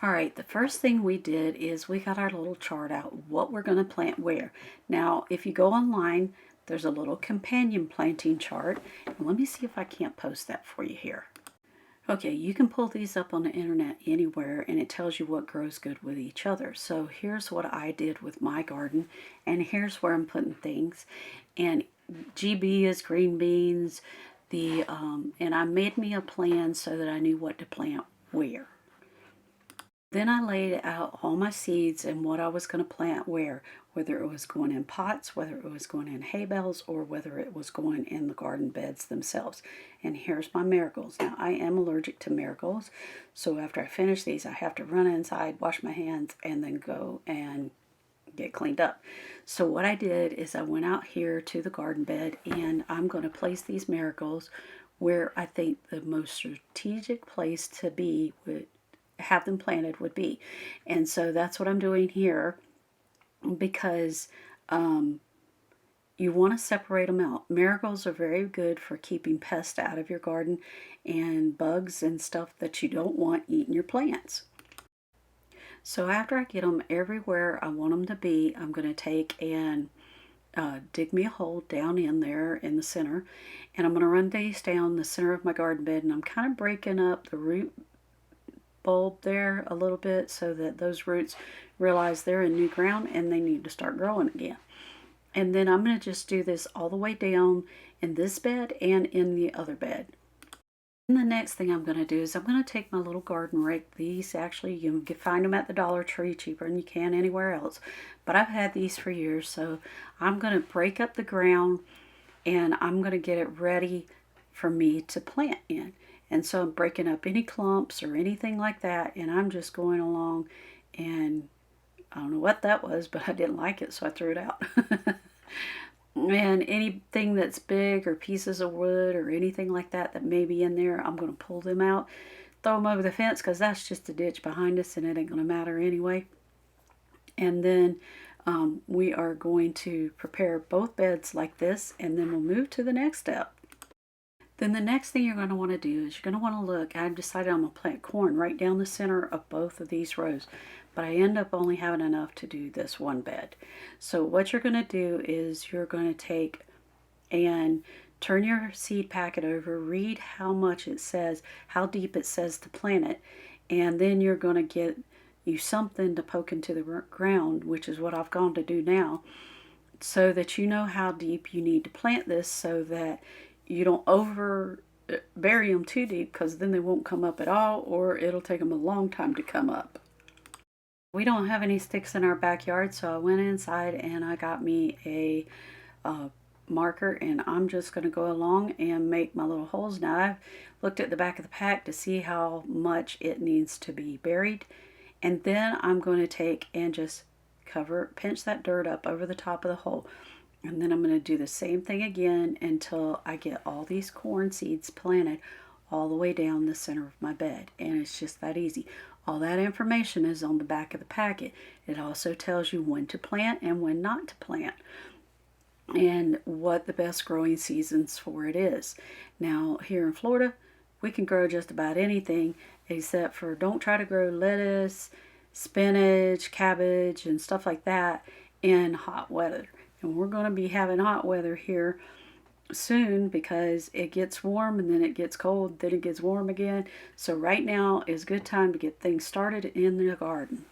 Alright, the first thing we did is we got our little chart out, what we're going to plant where. Now, if you go online, there's a little companion planting chart. And let me see if I can't post that for you here. Okay, you can pull these up on the internet anywhere, and it tells you what grows good with each other. So here's what I did with my garden, and here's where I'm putting things. And GB is green beans, and I made me a plan so that I knew what to plant where. Then I laid out all my seeds and what I was going to plant where, whether it was going in pots, whether it was going in hay bales, or whether it was going in the garden beds themselves. And here's my marigolds. Now, I am allergic to marigolds, so after I finish these, I have to run inside, wash my hands, and then go and get cleaned up. So what I did is I went out here to the garden bed, and I'm going to place these marigolds where I think the most strategic place to be would have them planted would be. And so that's what I'm doing here, because you want to separate them out. Marigolds are very good for keeping pests out of your garden and bugs and stuff that you don't want eating your plants. So after I get them everywhere I want them to be, I'm going to take and dig me a hole down in there in the center, and I'm going to run these down the center of my garden bed, and I'm kind of breaking up the root bulb there a little bit so that those roots realize they're in new ground and they need to start growing again. And then I'm going to just do this all the way down in this bed and in the other bed. And the next thing I'm going to do is I'm going to take my little garden rake. These actually, you can find them at the Dollar Tree cheaper than you can anywhere else, but I've had these for years. So I'm going to break up the ground and I'm going to get it ready for me to plant in. And so I'm breaking up any clumps or anything like that, and I'm just going along, and I don't know what that was, but I didn't like it, so I threw it out. And anything that's big or pieces of wood or anything like that that may be in there, I'm going to pull them out, throw them over the fence, because that's just a ditch behind us and it ain't going to matter anyway. And then we are going to prepare both beds like this, and then we'll move to the next step. Then the next thing you're going to want to do is you're going to want to look. I've decided I'm going to plant corn right down the center of both of these rows, but I end up only having enough to do this one bed. So what you're going to do is you're going to take and turn your seed packet over, read how much it says, how deep it says to plant it, and then you're going to get you something to poke into the ground, which is what I've gone to do now, so that you know how deep you need to plant this, so that you don't bury them too deep, because then they won't come up at all, or it'll take them a long time to come up. We don't have any sticks in our backyard, so I went inside and I got me a marker, and I'm just going to go along and make my little holes. Now, I've looked at the back of the pack to see how much it needs to be buried, and then I'm going to take and just pinch that dirt up over the top of the hole. And then I'm going to do the same thing again until I get all these corn seeds planted all the way down the center of my bed. And it's just that easy. All that information is on the back of the packet. It also tells you when to plant and when not to plant, and what the best growing seasons for it is. Now, here in Florida, we can grow just about anything, except for don't try to grow lettuce, spinach, cabbage, and stuff like that in hot weather. And we're going to be having hot weather here soon, because it gets warm and then it gets cold, then it gets warm again. So right now is a good time to get things started in the garden.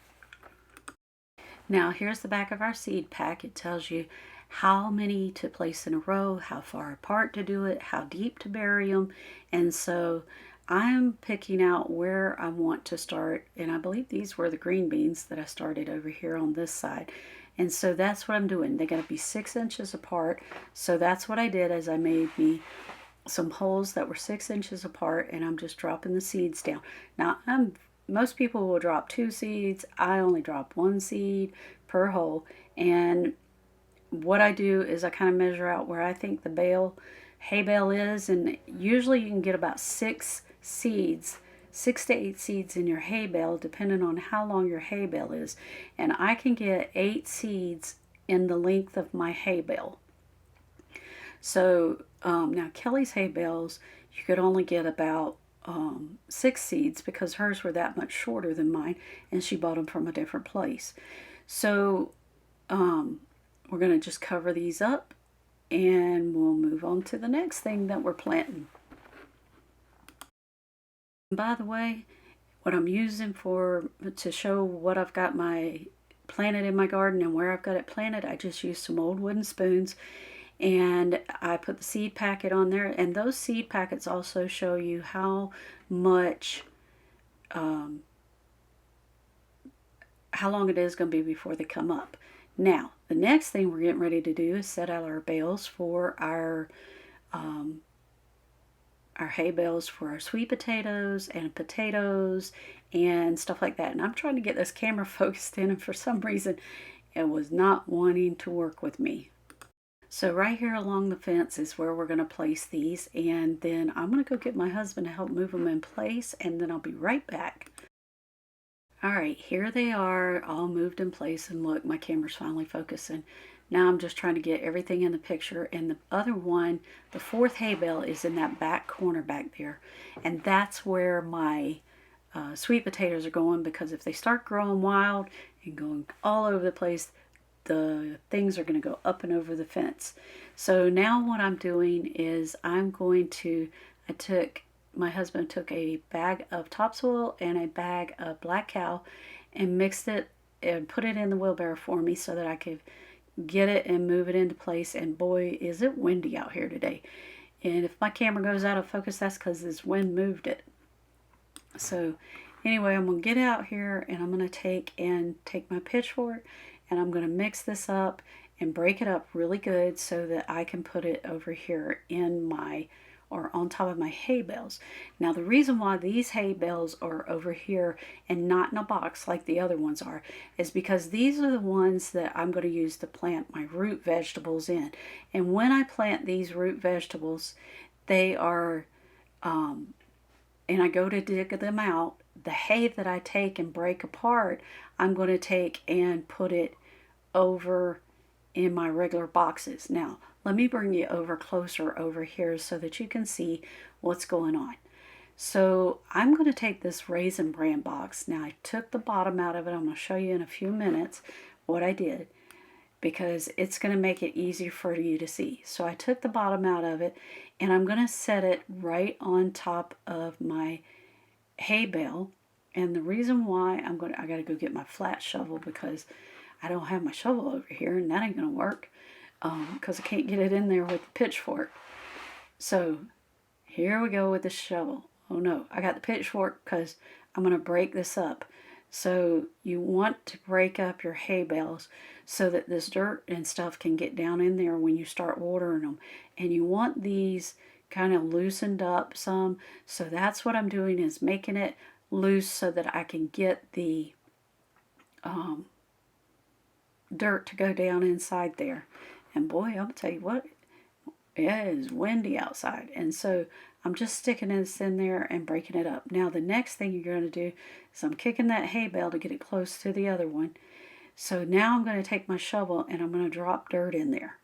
Now, here's the back of our seed pack. It tells you how many to place in a row, how far apart to do it, how deep to bury them. And so I'm picking out where I want to start, and I believe these were the green beans that I started over here on this side. And so that's what I'm doing. They're going to be 6 inches apart. So that's what I did, as I made me some holes that were 6 inches apart, and I'm just dropping the seeds down. Now, most people will drop 2 seeds. I only drop 1 seed per hole. And what I do is I kind of measure out where I think the hay bale is, and usually you can get about 6 to 8 seeds in your hay bale, depending on how long your hay bale is. And I can get 8 seeds in the length of my hay bale. So now Kelly's hay bales, you could only get about 6 seeds because hers were that much shorter than mine, and she bought them from a different place. So we're going to just cover these up, and we'll move on to the next thing that we're planting. And by the way, what I'm using to show what I've got planted in my garden and where I've got it planted, I just used some old wooden spoons, and I put the seed packet on there, and those seed packets also show you how much how long it is going to be before they come up. Now the next thing we're getting ready to do is set out our bales for our hay bales for our sweet potatoes and stuff like that. And I'm trying to get this camera focused in, and for some reason it was not wanting to work with me. So right here along the fence is where we're going to place these, and then I'm going to go get my husband to help move them in place, and then I'll be right back. Alright, here they are all moved in place, and look, my camera's finally focusing. Now I'm just trying to get everything in the picture, and the other one, the fourth hay bale, is in that back corner back there, and that's where my sweet potatoes are going, because if they start growing wild and going all over the place, the things are going to go up and over the fence. So now what I'm doing is my husband took a bag of topsoil and a bag of black cow and mixed it and put it in the wheelbarrow for me so that I could get it and move it into place. And boy, is it windy out here today. And if my camera goes out of focus, that's because this wind moved it. So anyway, I'm going to get out here, and I'm going to take my pitchfork, and I'm going to mix this up and break it up really good so that I can put it over here on top of my hay bales. Now the reason why these hay bales are over here and not in a box like the other ones are is because these are the ones that I'm going to use to plant my root vegetables in. And when I plant these root vegetables, they are and I go to dig them out, the hay that I take and break apart, I'm going to take and put it over in my regular boxes. Now let me bring you closer over here so that you can see what's going on. So I'm going to take this Raisin Bran box. Now I took the bottom out of it. I'm going to show you in a few minutes what I did, because it's going to make it easier for you to see. So I took the bottom out of it, and I'm going to set it right on top of my hay bale. And the reason why I got to go get my flat shovel, because I don't have my shovel over here, and that ain't going to work. Because I can't get it in there with the pitchfork. So here we go with the shovel. Oh no, I got the pitchfork because I'm going to break this up. So you want to break up your hay bales so that this dirt and stuff can get down in there when you start watering them. And you want these kind of loosened up some. So that's what I'm doing, is making it loose so that I can get the dirt to go down inside there. And boy, I'm going to tell you what, it is windy outside. And so I'm just sticking this in there and breaking it up. Now the next thing you're going to do is I'm kicking that hay bale to get it close to the other one. So now I'm going to take my shovel and I'm going to drop dirt in there.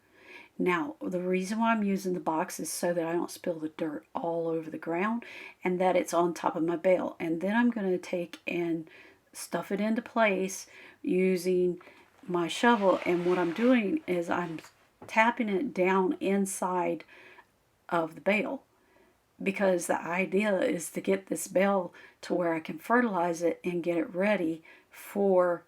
Now the reason why I'm using the box is so that I don't spill the dirt all over the ground and that it's on top of my bale. And then I'm going to take and stuff it into place using my shovel. And what I'm doing is I'm tapping it down inside of the bale, because the idea is to get this bale to where I can fertilize it and get it ready for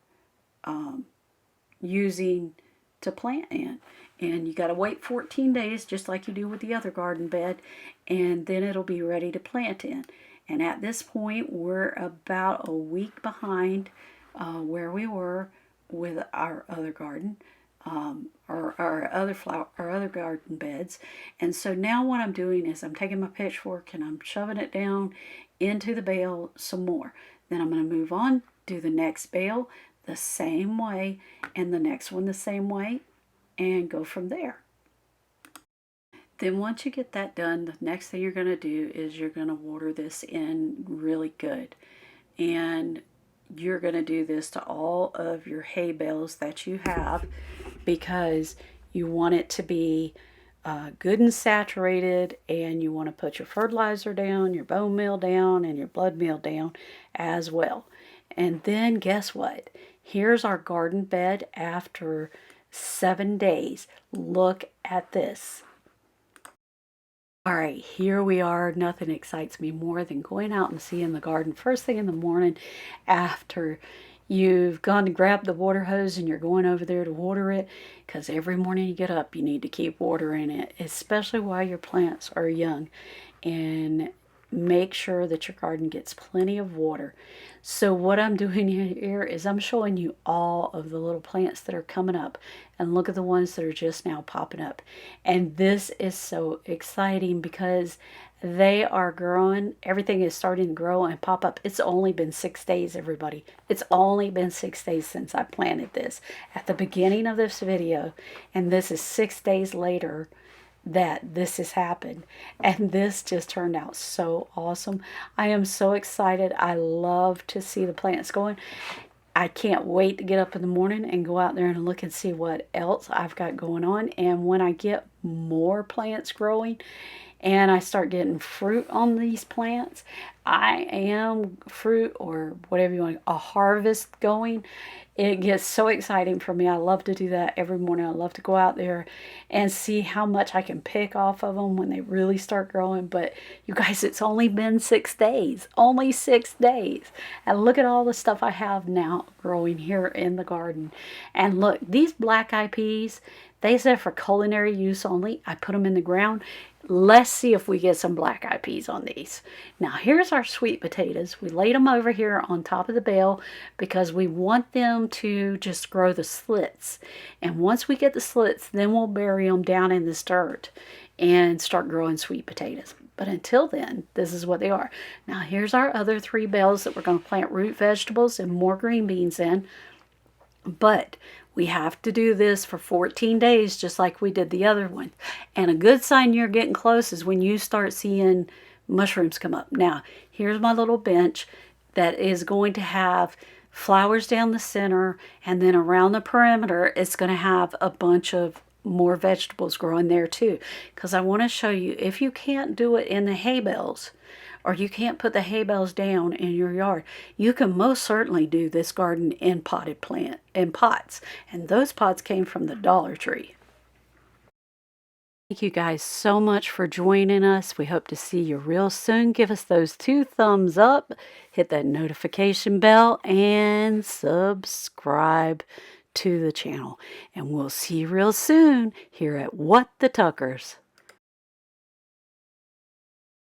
using to plant in. And you got to wait 14 days just like you do with the other garden bed, and then it'll be ready to plant in. And at this point we're about a week behind where we were with our other garden. Or our other garden beds. And so now what I'm doing is I'm taking my pitchfork and I'm shoving it down into the bale some more. Then I'm going to move on, do the next bale the same way, and the next one the same way, and go from there. Then once you get that done, the next thing you're going to do is you're going to water this in really good. And you're going to do this to all of your hay bales that you have, because you want it to be good and saturated, and you want to put your fertilizer down, your bone meal down, and your blood meal down as well. And then guess what? Here's our garden bed after 7 days. Look at this. All right, here we are. Nothing excites me more than going out and seeing the garden first thing in the morning after you've gone to grab the water hose and you're going over there to water it, because every morning you get up, you need to keep watering it, especially while your plants are young. And make sure that your garden gets plenty of water. So what I'm doing here is I'm showing you all of the little plants that are coming up, and look at the ones that are just now popping up. And this is so exciting because they are growing. Everything is starting to grow and pop up. It's only been 6 days, everybody. It's only been 6 days since I planted this at the beginning of this video, and this is 6 days later that this has happened, and this just turned out so awesome. I am so excited. I love to see the plants going. I can't wait to get up in the morning and go out there and look and see what else I've got going on. And when I get more plants growing and I start getting fruit on these plants, I am fruit, or whatever you want, a harvest going. It gets so exciting for me. I love to do that every morning. I love to go out there and see how much I can pick off of them when they really start growing. But you guys, it's only been 6 days. Only 6 days. And look at all the stuff I have now growing here in the garden. And look, these black eyed peas, they said for culinary use only. I put them in the ground. Let's see if we get some black eyed peas on these. Now here's our sweet potatoes. We laid them over here on top of the bale because we want them to just grow the slits. And once we get the slits, then we'll bury them down in this dirt and start growing sweet potatoes. But until then, this is what they are. Now here's our other 3 bales that we're going to plant root vegetables and more green beans in. But we have to do this for 14 days, just like we did the other one. And a good sign you're getting close is when you start seeing mushrooms come up. Now, here's my little bench that is going to have flowers down the center, and then around the perimeter, it's going to have a bunch of more vegetables growing there too. Because I want to show you, if you can't do it in the hay bales, or you can't put the hay bales down in your yard, you can most certainly do this garden in potted plant, in pots. And those pots came from the Dollar Tree. Thank you guys so much for joining us. We hope to see you real soon. Give us those 2 thumbs up, hit that notification bell, and subscribe to the channel. And we'll see you real soon here at What the Tuckers.